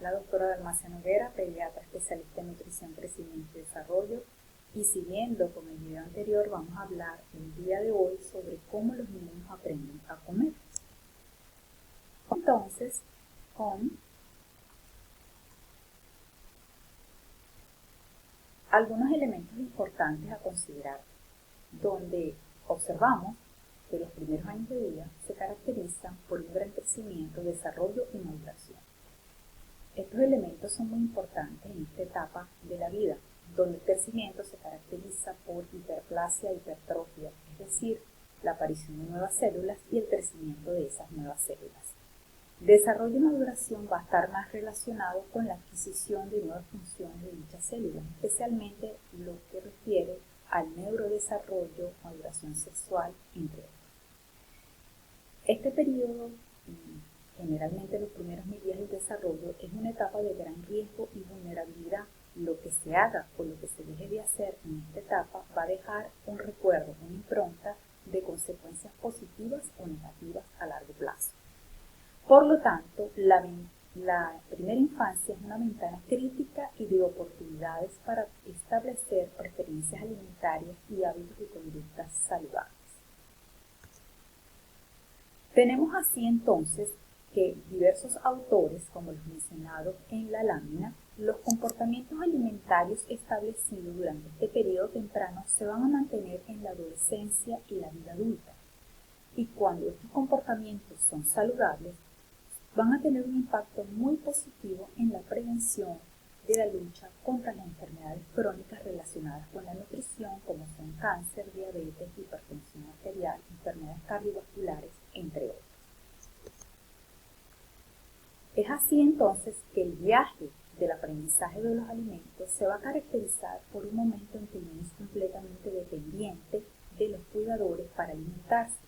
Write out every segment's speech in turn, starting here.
la doctora Dalmacia Noguera, pediatra especialista en nutrición, crecimiento y desarrollo. Y siguiendo con el video anterior, vamos a hablar el día de hoy sobre cómo los niños aprenden a comer. Entonces, con algunos elementos importantes a considerar, donde observamos que los primeros años de vida se caracterizan por un gran crecimiento, desarrollo y maduración. Estos elementos son muy importantes en esta etapa de la vida, donde el crecimiento se caracteriza por hiperplasia e hipertrofia, es decir, la aparición de nuevas células y el crecimiento de esas nuevas células. Desarrollo y maduración va a estar más relacionado con la adquisición de nuevas funciones de dichas células, especialmente lo que refiere al neurodesarrollo, maduración sexual, entre otros. Este periodo, generalmente los primeros 1000 días del desarrollo, es una etapa de gran riesgo y vulnerabilidad. Lo que se haga o lo que se deje de hacer en esta etapa va a dejar un recuerdo, una impronta de consecuencias positivas o negativas a largo plazo. Por lo tanto, la primera infancia es una ventana crítica y de oportunidades para establecer preferencias alimentarias y hábitos y conductas saludables. Tenemos así entonces que diversos autores, como los mencionados en la lámina, los comportamientos alimentarios establecidos durante este periodo temprano se van a mantener en la adolescencia y la vida adulta. Y cuando estos comportamientos son saludables, van a tener un impacto muy positivo en la prevención de la lucha contra las enfermedades crónicas relacionadas con la nutrición, como son cáncer, diabetes, hipertensión arterial, enfermedades cardiovasculares, entre otros. Es así entonces que el viaje del aprendizaje de los alimentos se va a caracterizar por un momento en que el niño es completamente dependiente de los cuidadores para alimentarse.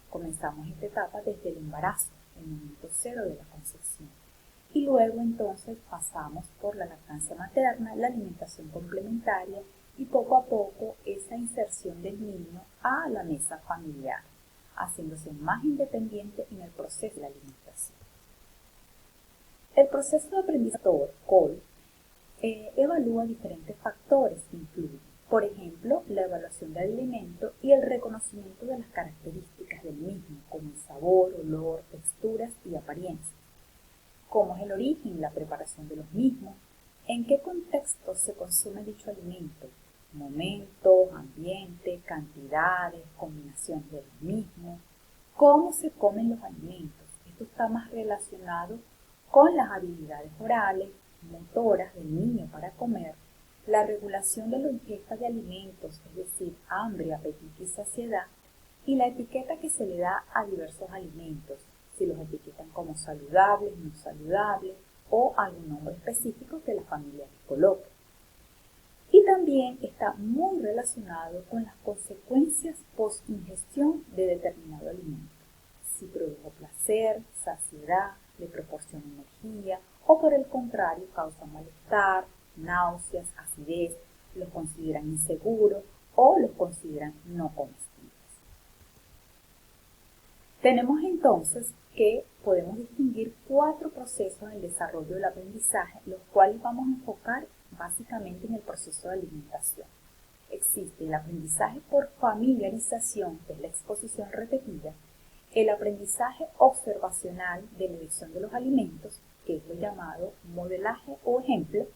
Comenzamos esta etapa desde el embarazo, el momento cero de la concepción. Y luego entonces pasamos por la lactancia materna, la alimentación complementaria y poco a poco esa inserción del niño a la mesa familiar, haciéndose más independiente en el proceso de la alimentación. El proceso de aprendizaje COL evalúa diferentes factores que incluyen, por ejemplo, la evaluación del alimento y el reconocimiento de las características del mismo, como el sabor, olor, texturas y apariencia. Cómo es el origen y la preparación de los mismos, en qué contexto se consume dicho alimento, momentos, ambiente, cantidades, combinaciones de los mismos, cómo se comen los alimentos. Esto está más relacionado con las habilidades orales, motoras del niño para comer, la regulación de la ingesta de alimentos, es decir, hambre, apetito y saciedad, y la etiqueta que se le da a diversos alimentos, si los etiquetan como saludables, no saludables, o algún nombre específico que la familia les coloque. Y también está muy relacionado con las consecuencias post-ingestión de determinado alimento, si produjo placer, saciedad, le proporciona energía, o por el contrario causa malestar, náuseas, acidez, los consideran inseguros o los consideran no comestibles. Tenemos entonces que podemos distinguir 4 procesos en el desarrollo del aprendizaje, los cuales vamos a enfocar básicamente en el proceso de alimentación. Existe el aprendizaje por familiarización, que es la exposición repetida, el aprendizaje observacional de la elección de los alimentos, que es lo llamado modelaje o ejemplo,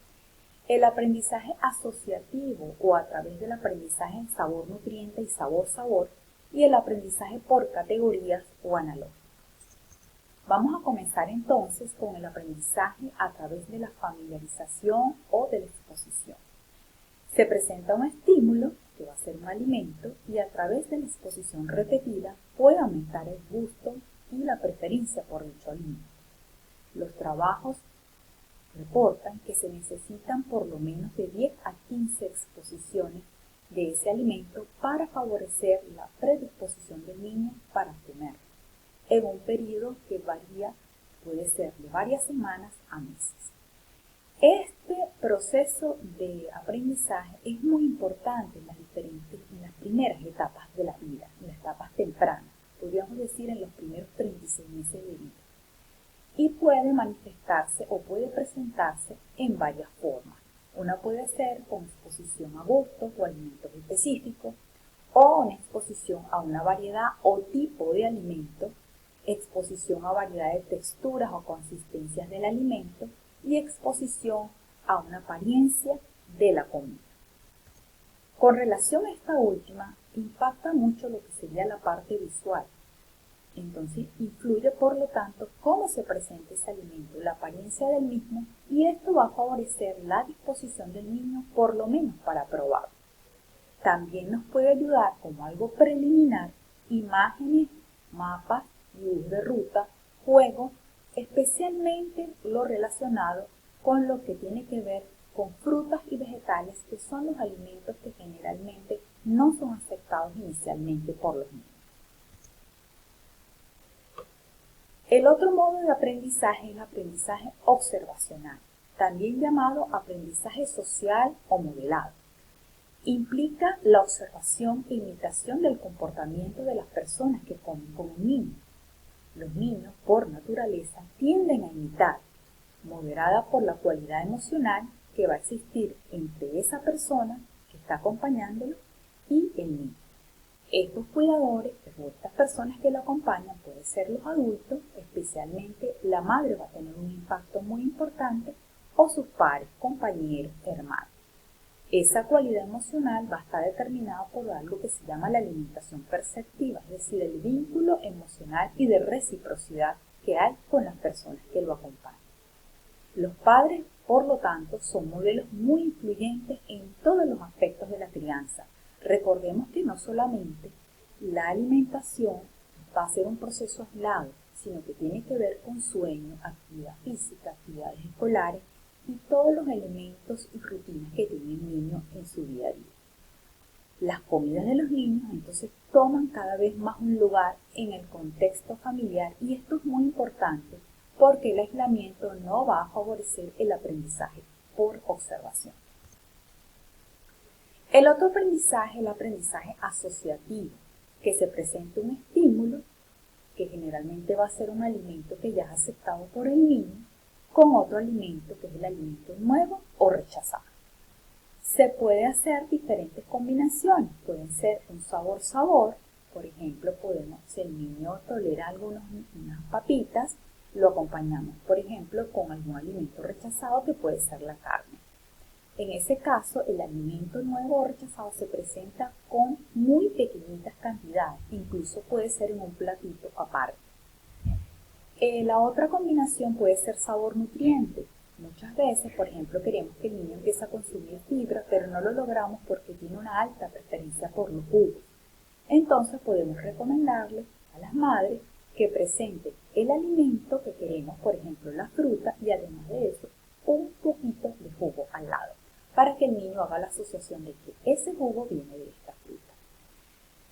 el aprendizaje asociativo o a través del aprendizaje en sabor-nutriente y sabor-sabor, y el aprendizaje por categorías o analógicos. Vamos a comenzar entonces con el aprendizaje a través de la familiarización o de la exposición. Se presenta un estímulo, que va a ser un alimento, y a través de la exposición repetida puede aumentar el gusto y la preferencia por dicho alimento. Los trabajos reportan que se necesitan por lo menos de 10 a 15 exposiciones de ese alimento para favorecer la predisposición del niño para comer, en un periodo que varía, puede ser de varias semanas a meses. Este proceso de aprendizaje es muy importante en las primeras etapas de la vida, en las etapas tempranas, podríamos decir en los primeros 36 meses de vida. y puede manifestarse o puede presentarse en varias formas. Una puede ser con exposición a gustos o alimentos específicos, o una exposición a una variedad o tipo de alimento, exposición a variedad de texturas o consistencias del alimento y exposición a una apariencia de la comida. Con relación a esta última, impacta mucho lo que sería la parte visual. Entonces, influye por lo tanto cómo se presenta ese alimento, la apariencia del mismo, y esto va a favorecer la disposición del niño, por lo menos para probarlo. También nos puede ayudar como algo preliminar, imágenes, mapas, dibujos de ruta, juegos, especialmente lo relacionado con lo que tiene que ver con frutas y vegetales, que son los alimentos que generalmente no son aceptados inicialmente por los niños. El otro modo de aprendizaje es el aprendizaje observacional, también llamado aprendizaje social o modelado. Implica la observación e imitación del comportamiento de las personas que comen con un niño. Los niños, por naturaleza, tienden a imitar, moderada por la cualidad emocional que va a existir entre esa persona que está acompañándolo y el niño. Estos cuidadores o estas personas que lo acompañan pueden ser los adultos, especialmente la madre va a tener un impacto muy importante, o sus pares, compañeros, hermanos. Esa cualidad emocional va a estar determinada por algo que se llama la alimentación perceptiva, es decir, el vínculo emocional y de reciprocidad que hay con las personas que lo acompañan. Los padres, por lo tanto, son modelos muy influyentes en todos los aspectos de la crianza. Recordemos que no solamente la alimentación va a ser un proceso aislado, sino que tiene que ver con sueño, actividad física, actividades escolares y todos los elementos y rutinas que tiene el niño en su día a día. Las comidas de los niños entonces toman cada vez más un lugar en el contexto familiar, y esto es muy importante porque el aislamiento no va a favorecer el aprendizaje por observación. El otro aprendizaje es el aprendizaje asociativo, que se presenta un estímulo que generalmente va a ser un alimento que ya es aceptado por el niño con otro alimento que es el alimento nuevo o rechazado. Se puede hacer diferentes combinaciones, pueden ser un sabor-sabor, por ejemplo, si el niño tolera unas papitas, lo acompañamos, por ejemplo, con algún alimento rechazado que puede ser la carne. En ese caso, el alimento nuevo o rechazado se presenta con muy pequeñitas cantidades, incluso puede ser en un platito aparte. La otra combinación puede ser sabor-nutriente. Muchas veces, por ejemplo, queremos que el niño empiece a consumir fibra, pero no lo logramos porque tiene una alta preferencia por los jugos. Entonces podemos recomendarle a las madres que presenten el alimento que queremos, por ejemplo la fruta, y además de eso, un poquito de jugo al lado, para que el niño haga la asociación de que ese jugo viene de esta fruta.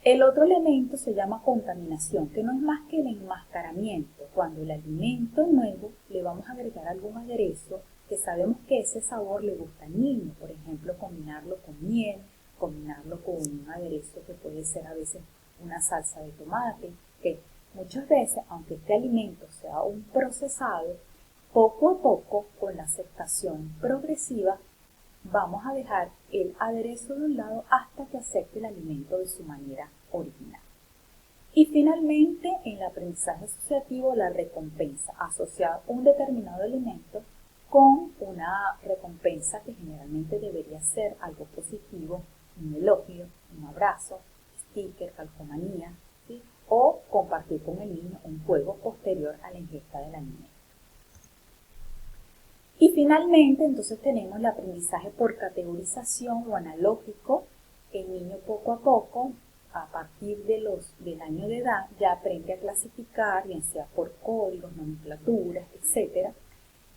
El otro elemento se llama contaminación, que no es más que el enmascaramiento. Cuando el alimento nuevo le vamos a agregar algún aderezo que sabemos que ese sabor le gusta al niño, por ejemplo, combinarlo con miel, combinarlo con un aderezo que puede ser a veces una salsa de tomate, que muchas veces, aunque este alimento sea un procesado, poco a poco, con la aceptación progresiva, vamos a dejar el aderezo de un lado hasta que acepte el alimento de su manera original. Y finalmente, en el aprendizaje asociativo, la recompensa, asociar un determinado alimento con una recompensa que generalmente debería ser algo positivo, un elogio, un abrazo, sticker, calcomanía, ¿sí? O compartir con el niño un juego posterior a la ingesta del alimento. Y finalmente, entonces tenemos el aprendizaje por categorización o analógico. El niño poco a poco, a partir del año de edad, ya aprende a clasificar, bien sea por códigos, nomenclaturas, etc.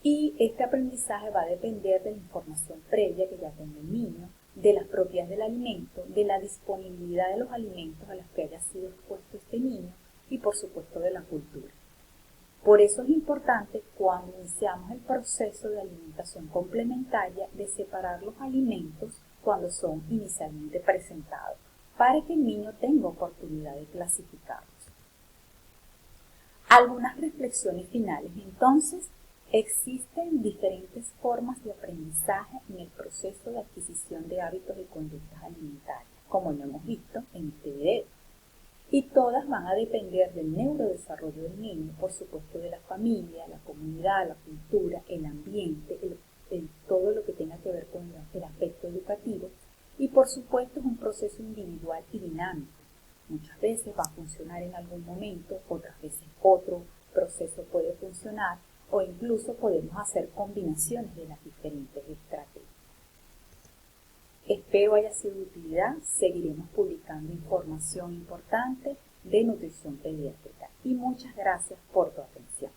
Y este aprendizaje va a depender de la información previa que ya tenga el niño, de las propiedades del alimento, de la disponibilidad de los alimentos a los que haya sido expuesto este niño y, por supuesto, de la cultura. Por eso es importante, cuando iniciamos el proceso de alimentación complementaria, de separar los alimentos cuando son inicialmente presentados, para que el niño tenga oportunidad de clasificarlos. Algunas reflexiones finales. Entonces, existen diferentes formas de aprendizaje en el proceso de adquisición de hábitos y conductas alimentarias, como lo hemos visto en este video. Y todas van a depender del neurodesarrollo del niño, por supuesto de la familia, la comunidad, la cultura, el ambiente, todo lo que tenga que ver con el aspecto educativo. Y por supuesto es un proceso individual y dinámico. Muchas veces va a funcionar en algún momento, otras veces otro proceso puede funcionar o incluso podemos hacer combinaciones de las diferentes estrategias. Espero haya sido de utilidad. Seguiremos publicando información importante de nutrición pediátrica y muchas gracias por tu atención.